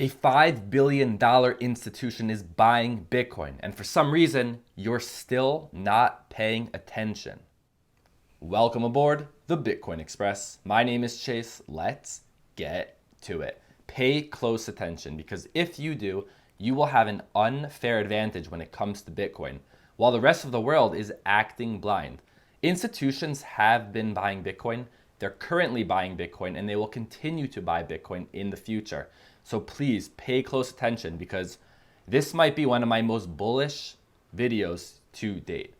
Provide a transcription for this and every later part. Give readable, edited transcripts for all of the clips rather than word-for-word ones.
A $5 billion institution is buying Bitcoin, and for some reason, you're still not paying attention. Welcome aboard the Bitcoin Express. My name is Chase. Let's get to it. Pay close attention because if you do, you will have an unfair advantage when it comes to Bitcoin, while the rest of the world is acting blind. Institutions have been buying Bitcoin, they're currently buying Bitcoin, and they will continue to buy Bitcoin in the future. So please pay close attention because this might be one of my most bullish videos to date.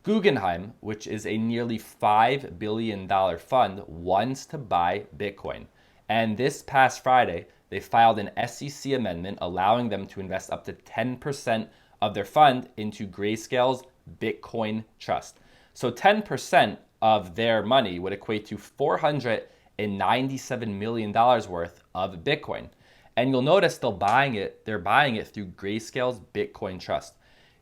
Guggenheim, which is a nearly $5 billion fund, wants to buy Bitcoin. And this past Friday, they filed an SEC amendment allowing them to invest up to 10% of their fund into Grayscale's Bitcoin Trust. So 10% of their money would equate to $497 million worth of Bitcoin. And you'll notice they're buying it through Grayscale's Bitcoin Trust.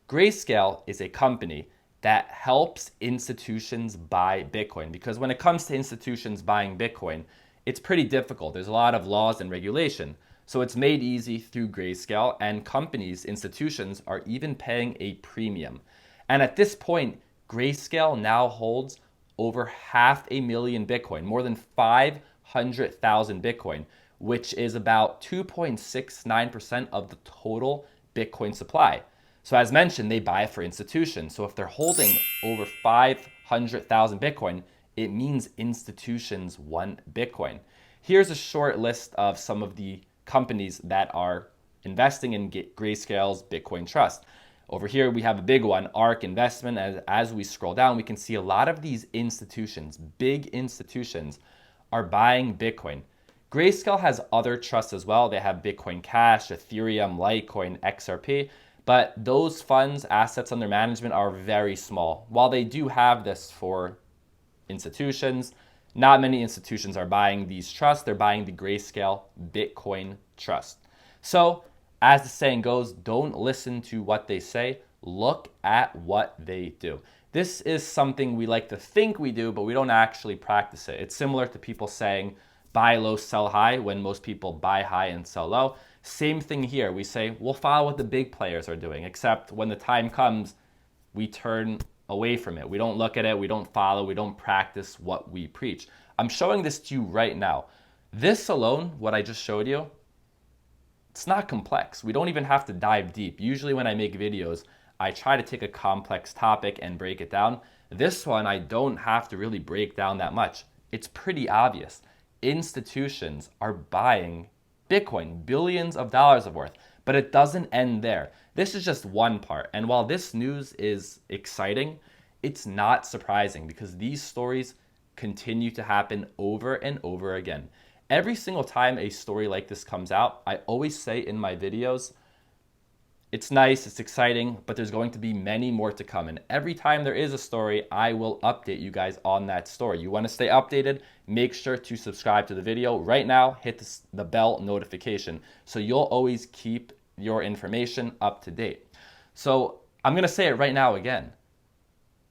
Grayscale is a company that helps institutions buy Bitcoin because when it comes to institutions buying Bitcoin, it's pretty difficult. There's a lot of laws and regulation. So it's made easy through Grayscale, and companies, institutions are even paying a premium. And at this point, Grayscale now holds over 500,000 Bitcoin, more than 500,000 Bitcoin, which is about 2.69% of the total Bitcoin supply. So as mentioned, they buy for institutions. So if they're holding over 500,000 Bitcoin, it means institutions want Bitcoin. Here's a short list of some of the companies that are investing in Grayscale's Bitcoin Trust. Over here, we have a big one, ARK Investment. As we scroll down, we can see a lot of these institutions, big institutions, are buying Bitcoin. Grayscale has other trusts as well. They have Bitcoin Cash, Ethereum, Litecoin, XRP, but those funds, assets under management, are very small. While they do have this for institutions, not many institutions are buying these trusts. They're buying the Grayscale Bitcoin Trust. So, as the saying goes, don't listen to what they say, look at what they do. This is something we like to think we do, but we don't actually practice it. It's similar to people saying, buy low, sell high, when most people buy high and sell low. Same thing here. We say, we'll follow what the big players are doing, except when the time comes, we turn away from it. We don't look at it, we don't follow, we don't practice what we preach. I'm showing this to you right now. This alone, what I just showed you, it's not complex. We don't even have to dive deep. Usually when I make videos, I try to take a complex topic and break it down. This one, I don't have to really break down that much. It's pretty obvious. Institutions are buying Bitcoin, billions of dollars of worth, but it doesn't end there. This is just one part. And while this news is exciting, it's not surprising because these stories continue to happen over and over again. Every single time a story like this comes out, I always say in my videos, it's nice, it's exciting, but there's going to be many more to come. And every time there is a story, I will update you guys on that story. You want to stay updated? Make sure to subscribe to the video. Right now, hit the bell notification so you'll always keep your information up to date. So I'm going to say it right now again.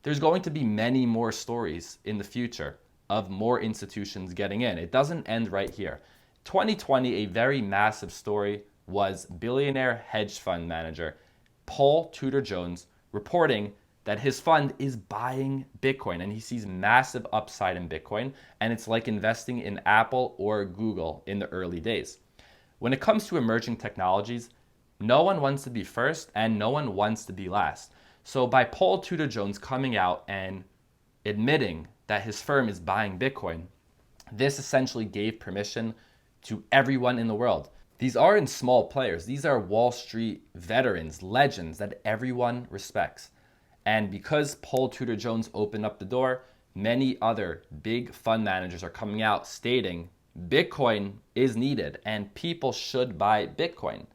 There's going to be many more stories in the future of more institutions getting in. It doesn't end right here. 2020, a very massive story was billionaire hedge fund manager Paul Tudor Jones reporting that his fund is buying Bitcoin and he sees massive upside in Bitcoin, and it's like investing in Apple or Google in the early days. When it comes to emerging technologies, no one wants to be first and no one wants to be last. So by Paul Tudor Jones coming out and admitting that his firm is buying Bitcoin, this essentially gave permission to everyone in the world. These aren't small players. These are Wall Street veterans, legends that everyone respects. And because Paul Tudor Jones opened up the door, many other big fund managers are coming out stating Bitcoin is needed and people should buy Bitcoin.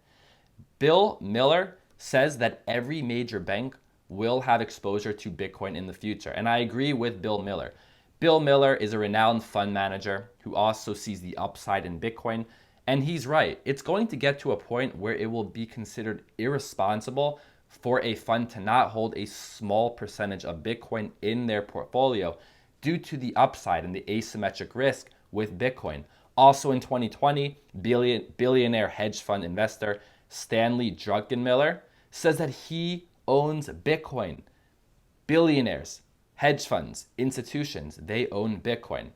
Bill Miller says that every major bank will have exposure to Bitcoin in the future. And I agree with Bill Miller. Bill Miller is a renowned fund manager who also sees the upside in Bitcoin. And he's right. It's going to get to a point where it will be considered irresponsible for a fund to not hold a small percentage of Bitcoin in their portfolio due to the upside and the asymmetric risk with Bitcoin. Also in 2020, billionaire hedge fund investor Stanley Druckenmiller says that he owns Bitcoin. Billionaires, hedge funds, institutions, they own Bitcoin.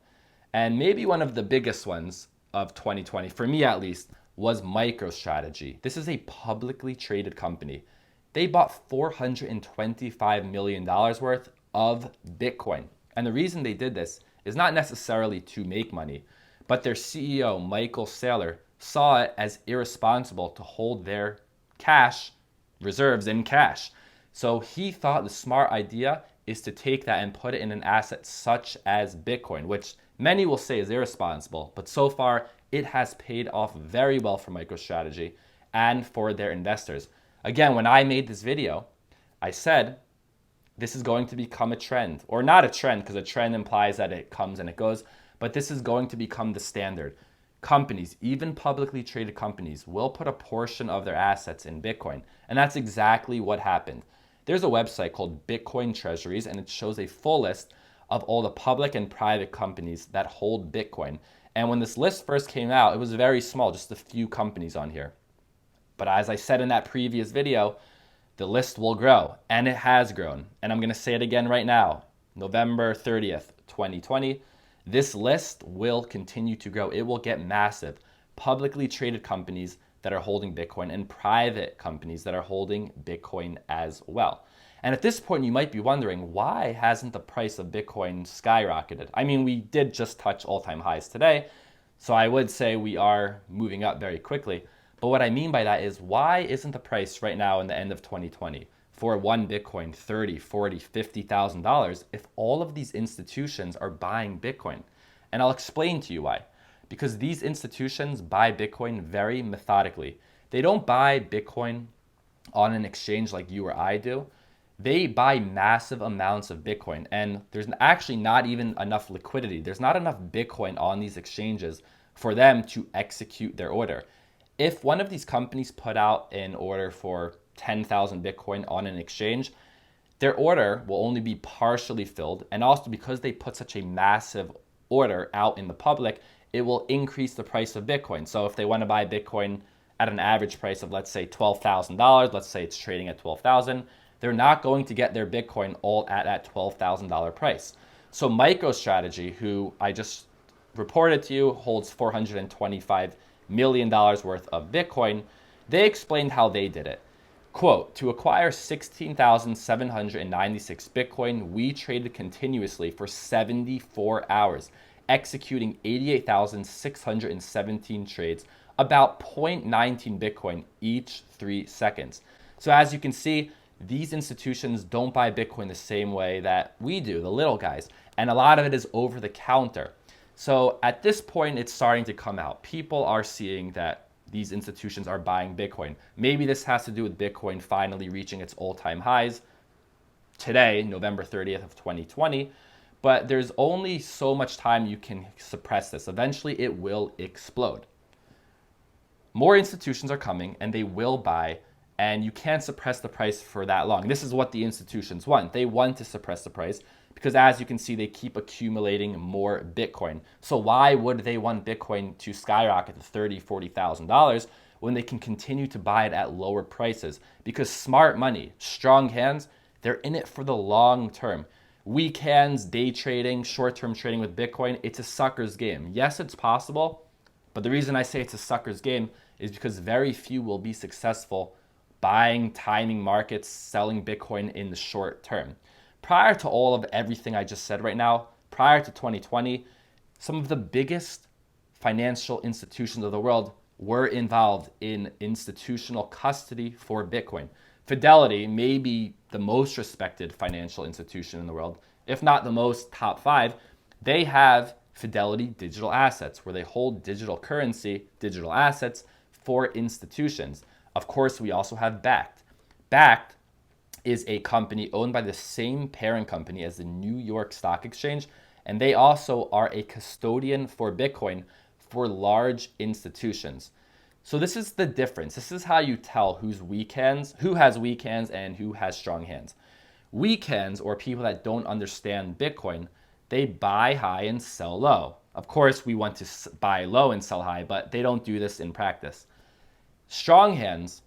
And maybe one of the biggest ones of 2020, for me at least, was Microstrategy. This is a publicly traded company. They bought $425 million worth of Bitcoin. And the reason they did this is not necessarily to make money, but their CEO, Michael Saylor, saw it as irresponsible to hold their cash reserves in cash. So he thought the smart idea is to take that and put it in an asset such as Bitcoin, which many will say is irresponsible, but so far it has paid off very well for MicroStrategy and for their investors. Again, when I made this video, I said this is going to become a trend, or not a trend, because a trend implies that it comes and it goes, but this is going to become the standard. Companies, even publicly traded companies, will put a portion of their assets in Bitcoin, and that's exactly what happened. There's a website called Bitcoin Treasuries, and it shows a full list of all the public and private companies that hold Bitcoin. And when this list first came out, it was very small, just a few companies on here. But as I said in that previous video, the list will grow, and it has grown. And I'm going to say it again right now, November 30th, 2020, this list will continue to grow. It will get massive. Publicly traded companies that are holding Bitcoin and private companies that are holding Bitcoin as well. And at this point, you might be wondering, why hasn't the price of Bitcoin skyrocketed? I mean, we did just touch all-time highs today, so I would say we are moving up very quickly. But what I mean by that is, why isn't the price right now in the end of 2020 for one Bitcoin $30,000, $40,000, $50,000 if all of these institutions are buying Bitcoin? And I'll explain to you why. Because these institutions buy Bitcoin very methodically. They don't buy Bitcoin on an exchange like you or I do. They buy massive amounts of Bitcoin, and there's actually not even enough liquidity. There's not enough Bitcoin on these exchanges for them to execute their order. If one of these companies put out an order for 10,000 Bitcoin on an exchange, their order will only be partially filled. And also because they put such a massive order out in the public, it will increase the price of Bitcoin. So if they want to buy Bitcoin at an average price of, let's say, $12,000, let's say it's trading at $12,000, they're not going to get their Bitcoin all at that $12,000 price. So MicroStrategy, who I just reported to you holds $425 million worth of Bitcoin, they explained how they did it. Quote, to acquire 16,796 Bitcoin, we traded continuously for 74 hours, executing 88,617 trades, about 0.19 Bitcoin each 3 seconds. So as you can see, these institutions don't buy Bitcoin the same way that we do, the little guys. And a lot of it is over the counter. So at this point, it's starting to come out. People are seeing that these institutions are buying Bitcoin. Maybe this has to do with Bitcoin finally reaching its all-time highs today, November 30th of 2020. But there's only so much time you can suppress this. Eventually, it will explode. More institutions are coming, and they will buy, and you can't suppress the price for that long. This is what the institutions want. They want to suppress the price because, as you can see, they keep accumulating more Bitcoin. So why would they want Bitcoin to skyrocket to $30,000, $40,000 when they can continue to buy it at lower prices? Because smart money, strong hands, they're in it for the long term. Weak hands, day trading, short-term trading with Bitcoin, it's a sucker's game. Yes, it's possible, but the reason I say it's a sucker's game is because very few will be successful buying, timing markets, selling Bitcoin in the short term. Prior to all of everything I just said right now, prior to 2020, some of the biggest financial institutions of the world were involved in institutional custody for Bitcoin. Fidelity may be the most respected financial institution in the world, if not the most, top 5. They have Fidelity digital assets, where they hold digital currency, digital assets for institutions. Of course, we also have Bakkt. Bakkt is a company owned by the same parent company as the New York Stock Exchange, and they also are a custodian for Bitcoin for large institutions. So this is the difference. This is how you tell who's weak hands, who has weak hands and who has strong hands. Weak hands, or people that don't understand Bitcoin, they buy high and sell low. Of course, we want to buy low and sell high, but they don't do this in practice. Strong hands,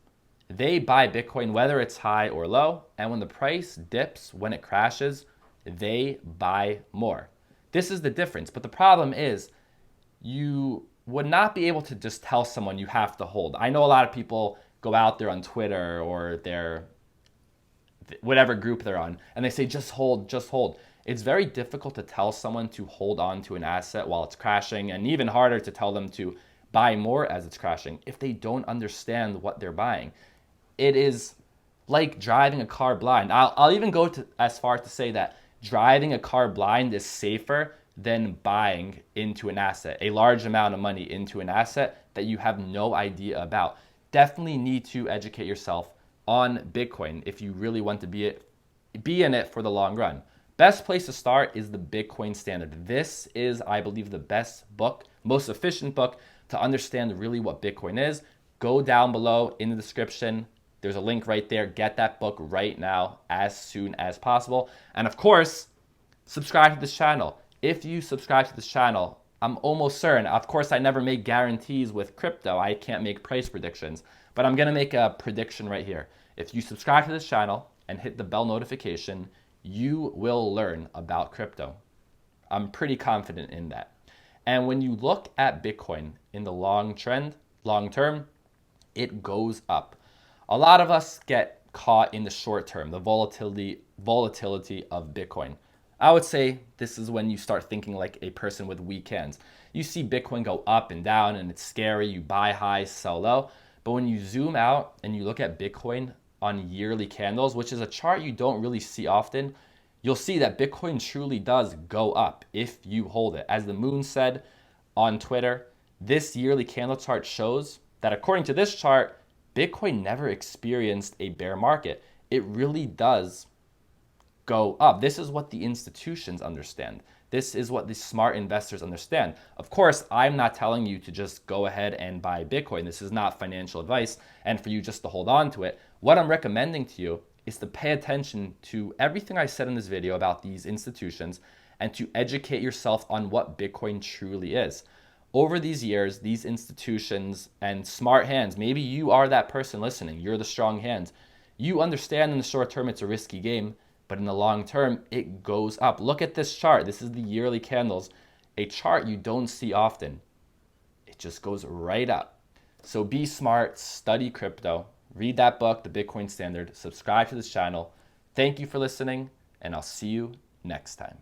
they buy Bitcoin whether it's high or low, and when the price dips, when it crashes, they buy more. This is the difference, but the problem is you would not be able to just tell someone you have to hold. I know a lot of people go out there on Twitter or their whatever group they're on, and they say, just hold, just hold. It's very difficult to tell someone to hold on to an asset while it's crashing, and even harder to tell them to buy more as it's crashing if they don't understand what they're buying. It is like driving a car blind. I'll even go as far to say that driving a car blind is safer than buying into an asset, a large amount of money into an asset that you have no idea about. Definitely need to educate yourself on Bitcoin if you really want to be in it for the long run. Best place to start is the Bitcoin Standard. This is, I believe, the best book, most efficient book to understand really what Bitcoin is. Go down below in the description. There's a link right there. Get that book right now as soon as possible. And of course, subscribe to this channel. If you subscribe to this channel, I'm almost certain, of course, I never make guarantees with crypto. I can't make price predictions, but I'm going to make a prediction right here. If you subscribe to this channel and hit the bell notification, you will learn about crypto. I'm pretty confident in that. And when you look at Bitcoin in the long term, it goes up. A lot of us get caught in the short term, the volatility of Bitcoin. I would say this is when you start thinking like a person with weak hands. You see Bitcoin go up and down and it's scary. You buy high, sell low. But when you zoom out and you look at Bitcoin on yearly candles, which is a chart you don't really see often, you'll see that Bitcoin truly does go up if you hold it. As the Moon said on Twitter, this yearly candle chart shows that according to this chart, Bitcoin never experienced a bear market. It really does go up. This is what the institutions understand. This is what the smart investors understand. Of course, I'm not telling you to just go ahead and buy Bitcoin. This is not financial advice and for you just to hold on to it. What I'm recommending to you is to pay attention to everything I said in this video about these institutions and to educate yourself on what Bitcoin truly is. Over these years, these institutions and smart hands, maybe you are that person listening, you're the strong hands. You understand in the short term it's a risky game, but in the long term, it goes up. Look at this chart. This is the yearly candles, a chart you don't see often. It just goes right up. So be smart, study crypto, read that book, The Bitcoin Standard, subscribe to this channel. Thank you for listening, and I'll see you next time.